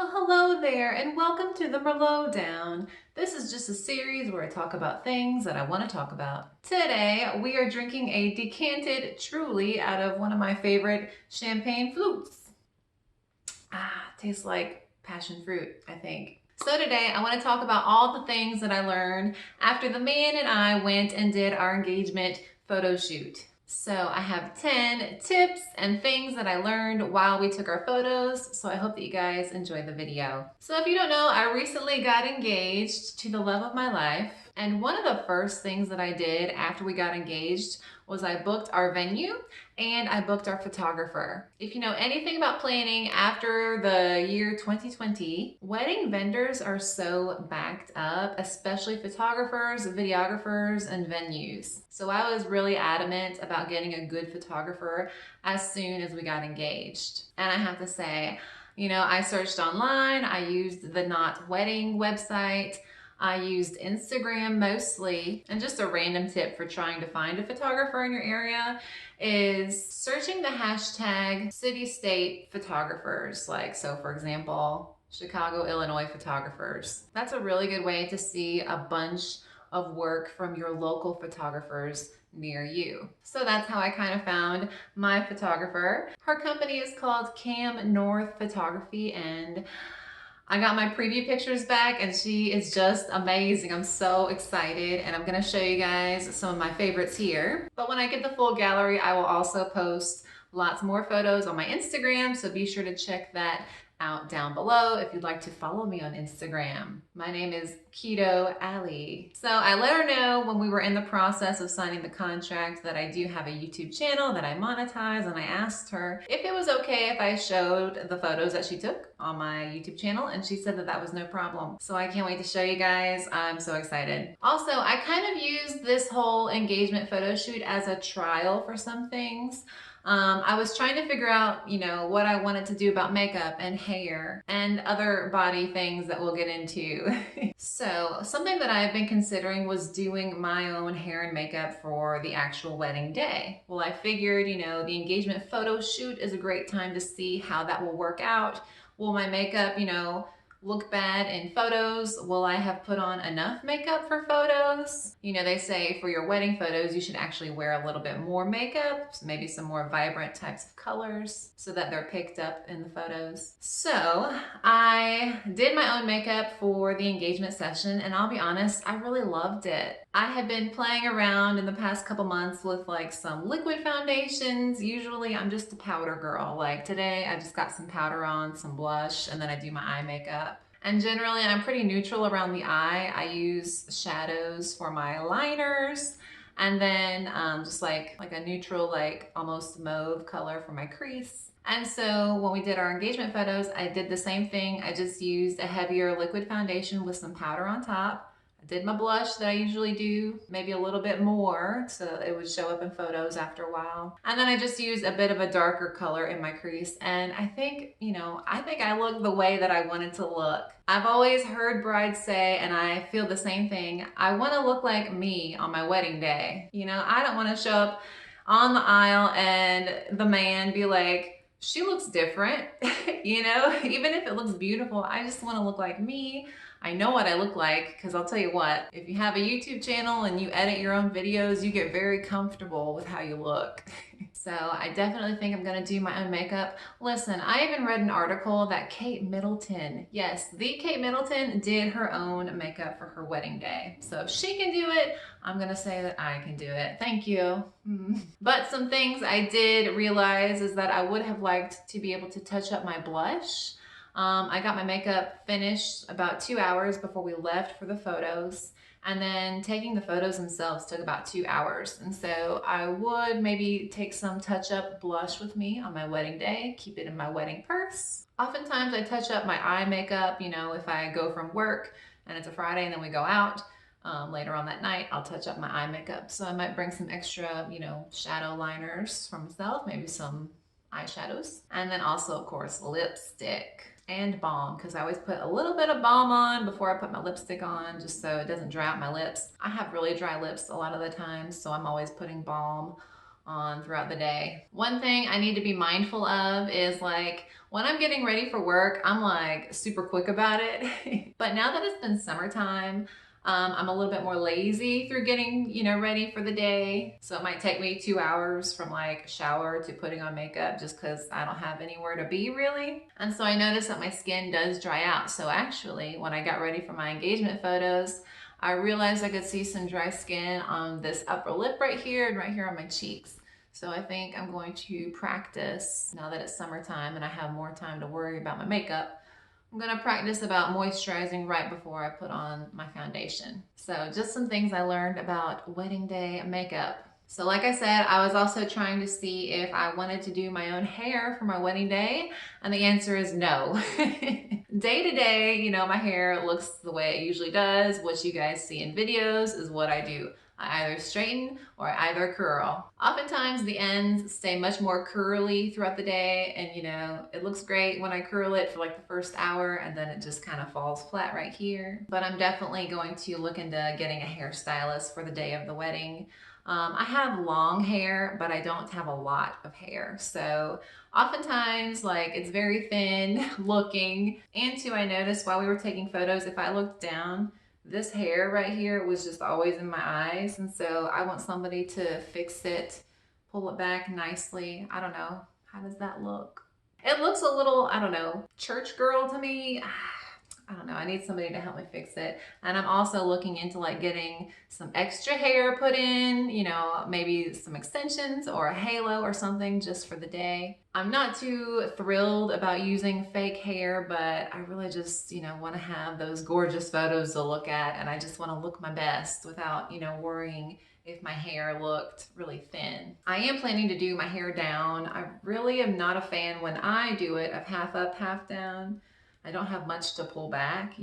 Well, hello there, and welcome to the Merlot Down. This is just a series where I talk about things that I want to talk about. Today, we are drinking a decanted Truly out of one of my favorite champagne flutes. Tastes like passion fruit, I think. So today, I want to talk about all the things that I learned after the man and I went and did our engagement photo shoot. So I have 10 tips and things that I learned while we took our photos, so I hope that you guys enjoy the video. So if you don't know, I recently got engaged to the love of my life, and one of the first things that I did after we got engaged was I booked our venue and I booked our photographer. If you know anything about planning after the year 2020, wedding vendors are so backed up, especially photographers, videographers, and venues. So I was really adamant about getting a good photographer as soon as we got engaged. And I have to say, I searched online, I used the Not Wedding website, I used Instagram mostly, and just a random tip for trying to find a photographer in your area is searching the hashtag city-state photographers. So for example, Chicago, Illinois photographers. That's a really good way to see a bunch of work from your local photographers near you. So that's how I kind of found my photographer. Her company is called Cam North Photography, and I got my preview pictures back and she is just amazing. I'm so excited, and I'm gonna show you guys some of my favorites here. But when I get the full gallery, I will also post lots more photos on my Instagram, so be sure to check that out down below if you'd like to follow me on Instagram. My name is Keto Alley. So I let her know when we were in the process of signing the contract that I do have a YouTube channel that I monetize, and I asked her if it was okay if I showed the photos that she took on my YouTube channel, and she said that that was no problem. So I can't wait to show you guys. I'm so excited. Also, I kind of used this whole engagement photo shoot as a trial for some things. I was trying to figure out, what I wanted to do about makeup and hair and other body things that we'll get into. So something that I've been considering was doing my own hair and makeup for the actual wedding day. Well, I figured, the engagement photo shoot is a great time to see how that will work out. Will my makeup, look bad in photos? Will I have put on enough makeup for photos? They say for your wedding photos, you should actually wear a little bit more makeup, maybe some more vibrant types of colors so that they're picked up in the photos. So I did my own makeup for the engagement session, and I'll be honest, I really loved it. I had been playing around in the past couple months with some liquid foundations. Usually I'm just a powder girl. Like today I just got some powder on, some blush, and then I do my eye makeup. And generally I'm pretty neutral around the eye. I use shadows for my liners, and then just like a neutral, almost mauve color for my crease. And so when we did our engagement photos, I did the same thing. I just used a heavier liquid foundation with some powder on top. I did my blush that I usually do, maybe a little bit more so it would show up in photos after a while. And then I just used a bit of a darker color in my crease, and I think I look the way that I wanted to look. I've always heard brides say, and I feel the same thing, I want to look like me on my wedding day. I don't want to show up on the aisle and the man be like, she looks different. Even if it looks beautiful, I just want to look like me. I know what I look like, because I'll tell you what, if you have a YouTube channel and you edit your own videos, you get very comfortable with how you look. So I definitely think I'm gonna do my own makeup. Listen, I even read an article that Kate Middleton, yes, the Kate Middleton did her own makeup for her wedding day. So if she can do it, I'm gonna say that I can do it. Thank you. But some things I did realize is that I would have liked to be able to touch up my blush. I got my makeup finished about 2 hours before we left for the photos, and then taking the photos themselves took about 2 hours. And so I would maybe take some touch-up blush with me on my wedding day, keep it in my wedding purse. Oftentimes I touch up my eye makeup, if I go from work and it's a Friday and then we go out. Later on that night, I'll touch up my eye makeup. So I might bring some extra, shadow liners for myself, maybe some eyeshadows, and then also, of course, lipstick and balm, because I always put a little bit of balm on before I put my lipstick on, just so it doesn't dry out my lips. I have really dry lips a lot of the time, so I'm always putting balm on throughout the day. One thing I need to be mindful of is like when I'm getting ready for work, I'm like super quick about it. But now that it's been summertime, I'm a little bit more lazy through getting, ready for the day. So it might take me 2 hours from like shower to putting on makeup just because I don't have anywhere to be really. And so I noticed that my skin does dry out. So actually, when I got ready for my engagement photos, I realized I could see some dry skin on this upper lip right here and right here on my cheeks. So I think I'm going to practice now that it's summertime and I have more time to worry about my makeup. I'm gonna practice about moisturizing right before I put on my foundation. So just some things I learned about wedding day makeup. So like I said, I was also trying to see if I wanted to do my own hair for my wedding day, and the answer is no. Day to day, my hair looks the way it usually does. What you guys see in videos is what I do. I either straighten or I either curl. Oftentimes the ends stay much more curly throughout the day, and it looks great when I curl it for like the first hour and then it just kind of falls flat right here. But I'm definitely going to look into getting a hairstylist for the day of the wedding. I have long hair, but I don't have a lot of hair. So oftentimes, like, it's very thin looking. And too, I noticed while we were taking photos, if I looked down, this hair right here was just always in my eyes. And so I want somebody to fix it, pull it back nicely. I don't know. How does that look? It looks a little, I don't know, church girl to me. I don't know, I need somebody to help me fix it. And I'm also looking into like getting some extra hair put in, maybe some extensions or a halo or something just for the day. I'm not too thrilled about using fake hair, but I really just, want to have those gorgeous photos to look at, and I just want to look my best without, worrying if my hair looked really thin. I am planning to do my hair down. I really am not a fan when I do it of half up, half down. I don't have much to pull back,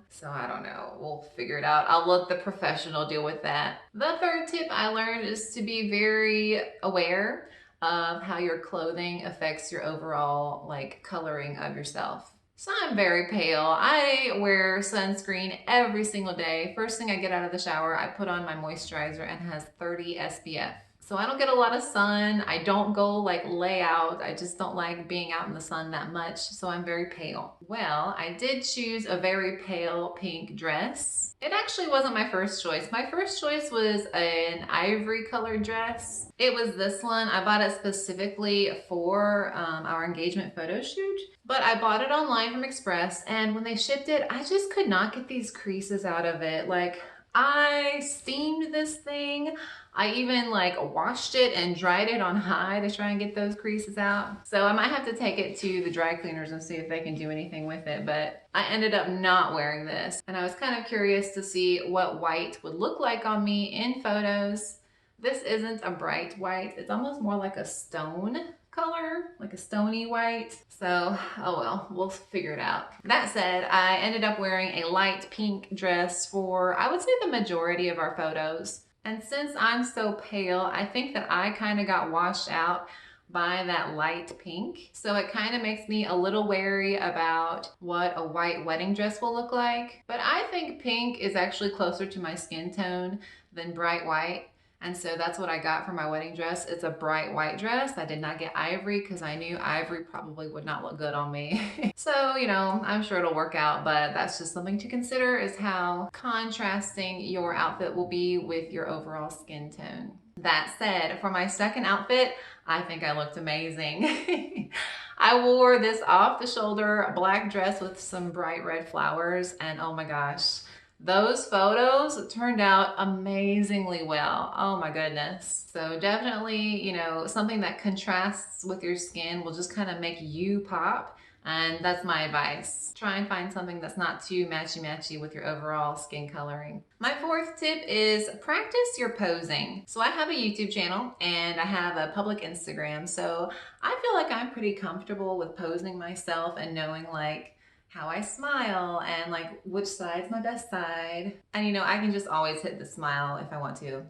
So I don't know. We'll figure it out. I'll let the professional deal with that. The third tip I learned is to be very aware of how your clothing affects your overall like coloring of yourself. So I'm very pale. I wear sunscreen every single day. First thing I get out of the shower, I put on my moisturizer and it has 30 SPF. So I don't get a lot of sun. I don't go like lay out. I just don't like being out in the sun that much. So I'm very pale. Well, I did choose a very pale pink dress. It actually wasn't my first choice. My first choice was an ivory colored dress. It was this one. I bought it specifically for our engagement photo shoot. But I bought it online from Express, and when they shipped it, I just could not get these creases out of it. Like, I steamed this thing. I even like washed it and dried it on high to try and get those creases out. So I might have to take it to the dry cleaners and see if they can do anything with it, but I ended up not wearing this. And I was kind of curious to see what white would look like on me in photos. This isn't a bright white. It's almost more like a stone color, like a stony white. So, oh well, we'll figure it out. That said, I ended up wearing a light pink dress for, I would say, the majority of our photos. And since I'm so pale, I think that I kind of got washed out by that light pink. So it kind of makes me a little wary about what a white wedding dress will look like. But I think pink is actually closer to my skin tone than bright white. And so that's what I got for my wedding dress. It's a bright white dress. I did not get ivory because I knew ivory probably would not look good on me. So, I'm sure it'll work out, but that's just something to consider, is how contrasting your outfit will be with your overall skin tone. That said, for my second outfit, I think I looked amazing. I wore this off the shoulder black dress with some bright red flowers, and oh my gosh, those photos turned out amazingly well. Oh my goodness. So definitely, something that contrasts with your skin will just kind of make you pop. And that's my advice. Try and find something that's not too matchy-matchy with your overall skin coloring. My fourth tip is practice your posing. So I have a YouTube channel and I have a public Instagram. So I feel like I'm pretty comfortable with posing myself and knowing like how I smile and like which side's my best side. And I can just always hit the smile if I want to.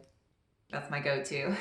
That's my go-to.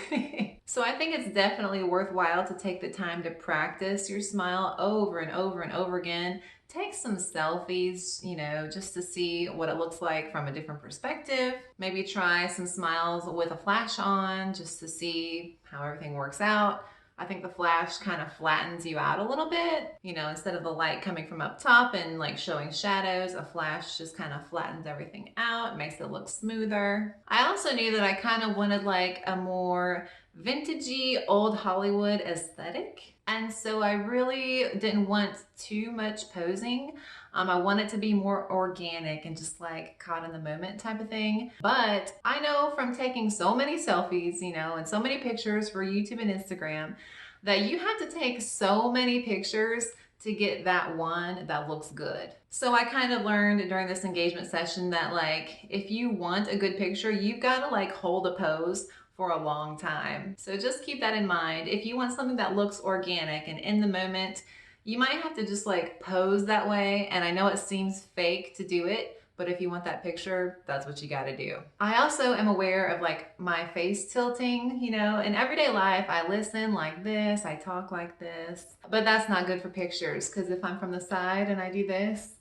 So I think it's definitely worthwhile to take the time to practice your smile over and over and over again take some selfies, you know, just to see what it looks like from a different perspective. Maybe try some smiles with a flash on just to see how everything works out. I think the flash kind of flattens you out a little bit. You know, instead of the light coming from up top and like showing shadows, a flash just kind of flattens everything out, makes it look smoother. I also knew that I kind of wanted like a more vintagey old Hollywood aesthetic. And so I really didn't want too much posing. I want it to be more organic and just like caught in the moment type of thing. But I know from taking so many selfies, you know, and so many pictures for YouTube and Instagram that you have to take so many pictures to get that one that looks good. So I kind of learned during this engagement session that like, if you want a good picture, you've got to like hold a pose for a long time. So just keep that in mind. If you want something that looks organic and in the moment, you might have to just like pose that way. And I know it seems fake to do it, but if you want that picture, that's what you got to do. I also am aware of like my face tilting, you know, in everyday life, I listen like this, I talk like this, but that's not good for pictures because if I'm from the side and I do this,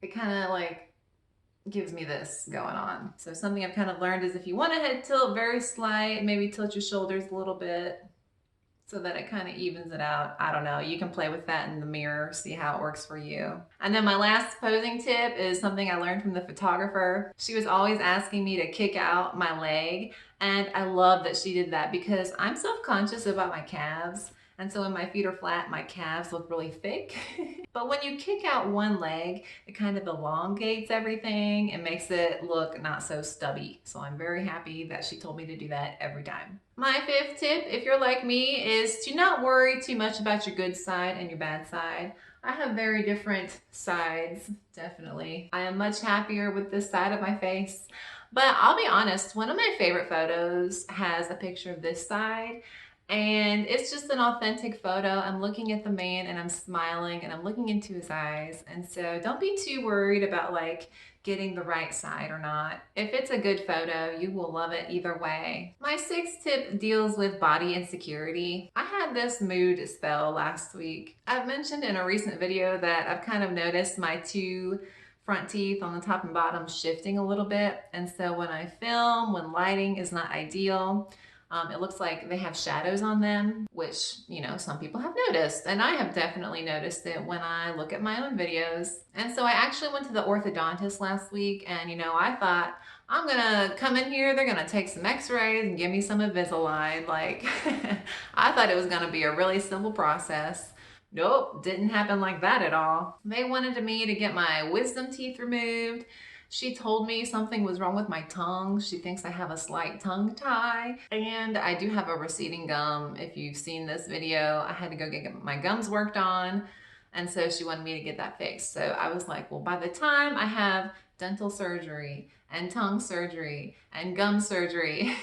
it kind of like gives me this going on. So something I've kind of learned is if you want a head tilt very slight, maybe tilt your shoulders a little bit so that it kind of evens it out. I don't know. You can play with that in the mirror, see how it works for you. And then my last posing tip is something I learned from the photographer. She was always asking me to kick out my leg. And I love that she did that because I'm self-conscious about my calves. And so when my feet are flat, my calves look really thick. But when you kick out one leg, it kind of elongates everything and makes it look not so stubby. So I'm very happy that she told me to do that every time. My fifth tip, if you're like me, is to not worry too much about your good side and your bad side. I have very different sides, definitely. I am much happier with this side of my face. But I'll be honest, one of my favorite photos has a picture of this side. And it's just an authentic photo. I'm looking at the man and I'm smiling and I'm looking into his eyes. And so don't be too worried about like getting the right side or not. If it's a good photo, you will love it either way. My sixth tip deals with body insecurity. I had this mood spell last week. I've mentioned in a recent video that I've kind of noticed my two front teeth on the top and bottom shifting a little bit. And so when I film, when lighting is not ideal, it looks like they have shadows on them, which, you know, some people have noticed. And I have definitely noticed it when I look at my own videos. And so I actually went to the orthodontist last week and, you know, I thought, I'm gonna come in here, they're gonna take some x-rays and give me some Invisalign. Like, I thought it was gonna be a really simple process. Nope, didn't happen like that at all. They wanted me to get my wisdom teeth removed. She told me something was wrong with my tongue. She thinks I have a slight tongue tie. And I do have a receding gum. If you've seen this video, I had to go get my gums worked on. And so she wanted me to get that fixed. So I was like, well, by the time I have dental surgery and tongue surgery and gum surgery,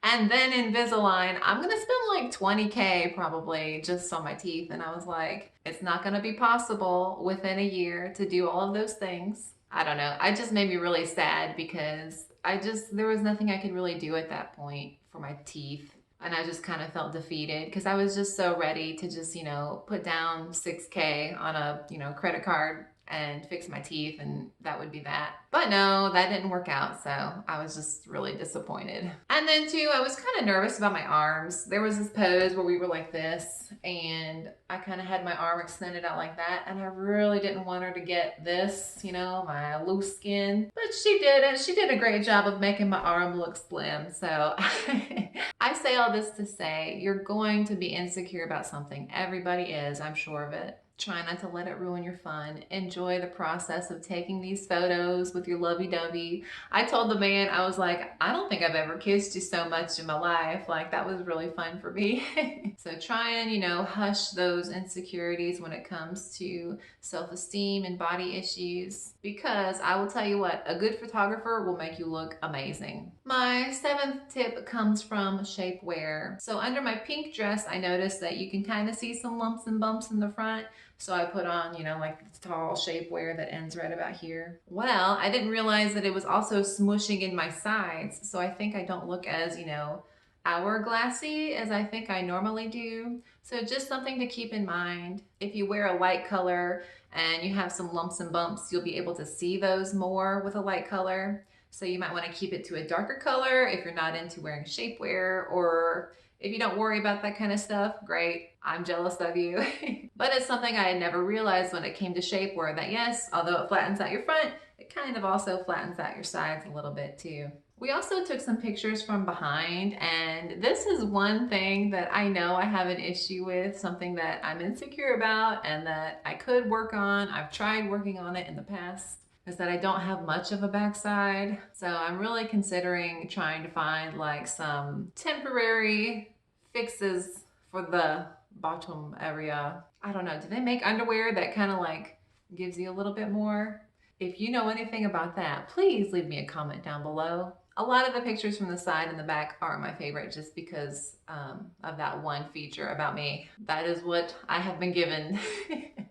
and then Invisalign, I'm gonna spend like 20K probably just on my teeth. And I was like, it's not gonna be possible within a year to do all of those things. I don't know. It just made me really sad because there was nothing I could really do at that point for my teeth. And I just kind of felt defeated because I was just so ready to just, you know, put down 6K on a, you know, credit card and fix my teeth and that would be that. But no, that didn't work out, so I was just really disappointed. And then too, I was kind of nervous about my arms. There was this pose where we were like this and I kind of had my arm extended out like that and I really didn't want her to get this, you know, my loose skin. But she did and she did a great job of making my arm look slim. So I say all this to say you're going to be insecure about something. Everybody is, I'm sure of it. Try not to let it ruin your fun. Enjoy the process of taking these photos with your lovey-dovey. I told the man, I was like, I don't think I've ever kissed you so much in my life. Like, that was really fun for me. So try and, you know, hush those insecurities when it comes to self-esteem and body issues. Because I will tell you what, a good photographer will make you look amazing. My seventh tip comes from Shapewear. So under my pink dress, I noticed that you can kind of see some lumps and bumps in the front. So I put on, you know, like this tall shapewear that ends right about here. Well, I didn't realize that it was also smushing in my sides. So I think I don't look as, you know, hourglassy as I think I normally do. So just something to keep in mind. If you wear a light color and you have some lumps and bumps, you'll be able to see those more with a light color. So you might want to keep it to a darker color if you're not into wearing shapewear, or if you don't worry about that kind of stuff, great. I'm jealous of you. But it's something I had never realized when it came to shapewear, that yes, although it flattens out your front, it kind of also flattens out your sides a little bit too. We also took some pictures from behind, and this is one thing that I know I have an issue with, something that I'm insecure about and that I could work on. I've tried working on it in the past, is that I don't have much of a backside. So I'm really considering trying to find like some temporary fixes for the bottom area. I don't know, do they make underwear that kind of like gives you a little bit more? If you know anything about that, please leave me a comment down below. A lot of the pictures from the side and the back aren't my favorite just because of that one feature about me. That is what I have been given.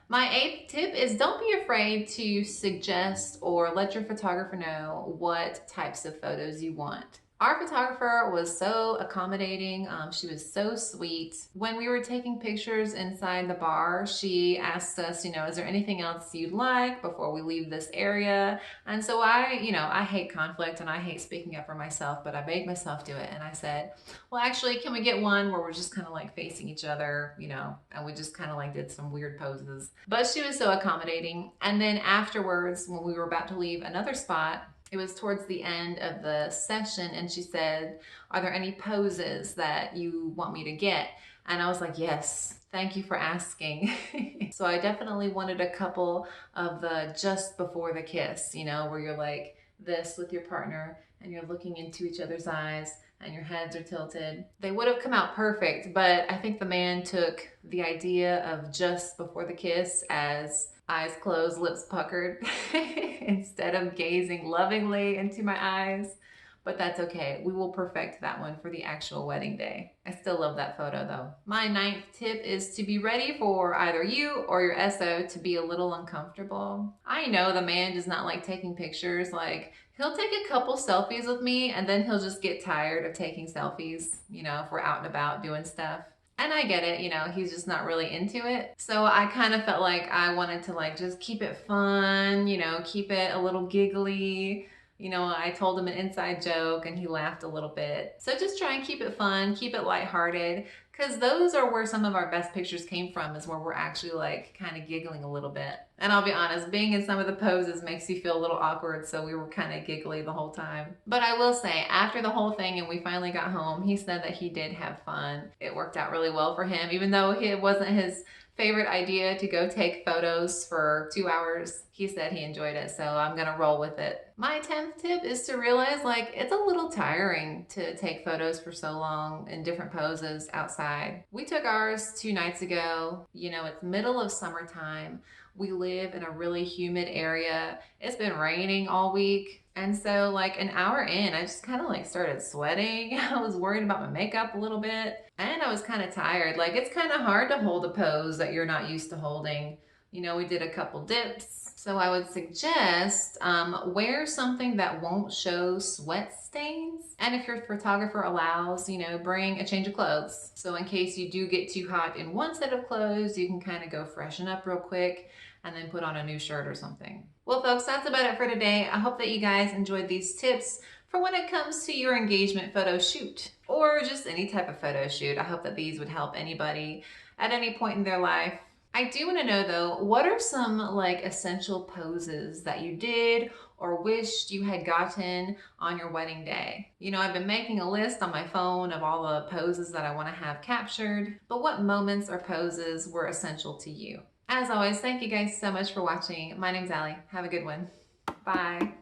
My 8th tip is don't be afraid to suggest or let your photographer know what types of photos you want. Our photographer was so accommodating. She was so sweet. When we were taking pictures inside the bar, she asked us, you know, is there anything else you'd like before we leave this area? And so I hate conflict and I hate speaking up for myself, but I made myself do it. And I said, well, actually, can we get one where we're just kind of like facing each other, you know, and we just kind of like did some weird poses. But she was so accommodating. And then afterwards, when we were about to leave another spot, it was towards the end of the session, and she said, are there any poses that you want me to get? And I was like, yes, thank you for asking. So I definitely wanted a couple of the just before the kiss, you know, where you're like this with your partner and you're looking into each other's eyes and your heads are tilted. They would have come out perfect, but I think the man took the idea of just before the kiss as eyes closed, lips puckered, instead of gazing lovingly into my eyes. But that's okay. We will perfect that one for the actual wedding day. I still love that photo though. My 9th tip is to be ready for either you or your SO to be a little uncomfortable. I know the man does not like taking pictures. Like, he'll take a couple selfies with me and then he'll just get tired of taking selfies, you know, if we're out and about doing stuff. And I get it, you know, he's just not really into it. So I kind of felt like I wanted to like just keep it fun, you know, keep it a little giggly. You know, I told him an inside joke and he laughed a little bit. So just try and keep it fun, keep it lighthearted, because those are where some of our best pictures came from, is where we're actually like kind of giggling a little bit. And I'll be honest, being in some of the poses makes you feel a little awkward, so we were kind of giggly the whole time. But I will say, after the whole thing and we finally got home, he said that he did have fun. It worked out really well for him, even though it wasn't his favorite idea to go take photos for 2 hours. He said he enjoyed it, so I'm gonna roll with it. My 10th tip is to realize like it's a little tiring to take photos for so long in different poses outside. We took ours 2 nights ago. You know, it's middle of summertime. We live in a really humid area. It's been raining all week. And so like an hour in, I just kind of like started sweating. I was worried about my makeup a little bit and I was kind of tired. Like, it's kind of hard to hold a pose that you're not used to holding. You know, we did a couple dips. So I would suggest wear something that won't show sweat stains. And if your photographer allows, you know, bring a change of clothes. So in case you do get too hot in one set of clothes, you can kind of go freshen up real quick and then put on a new shirt or something. Well, folks, that's about it for today. I hope that you guys enjoyed these tips for when it comes to your engagement photo shoot or just any type of photo shoot. I hope that these would help anybody at any point in their life. I do want to know though, what are some like essential poses that you did or wished you had gotten on your wedding day? You know, I've been making a list on my phone of all the poses that I want to have captured, but what moments or poses were essential to you? As always, thank you guys so much for watching. My name's Allie. Have a good one. Bye.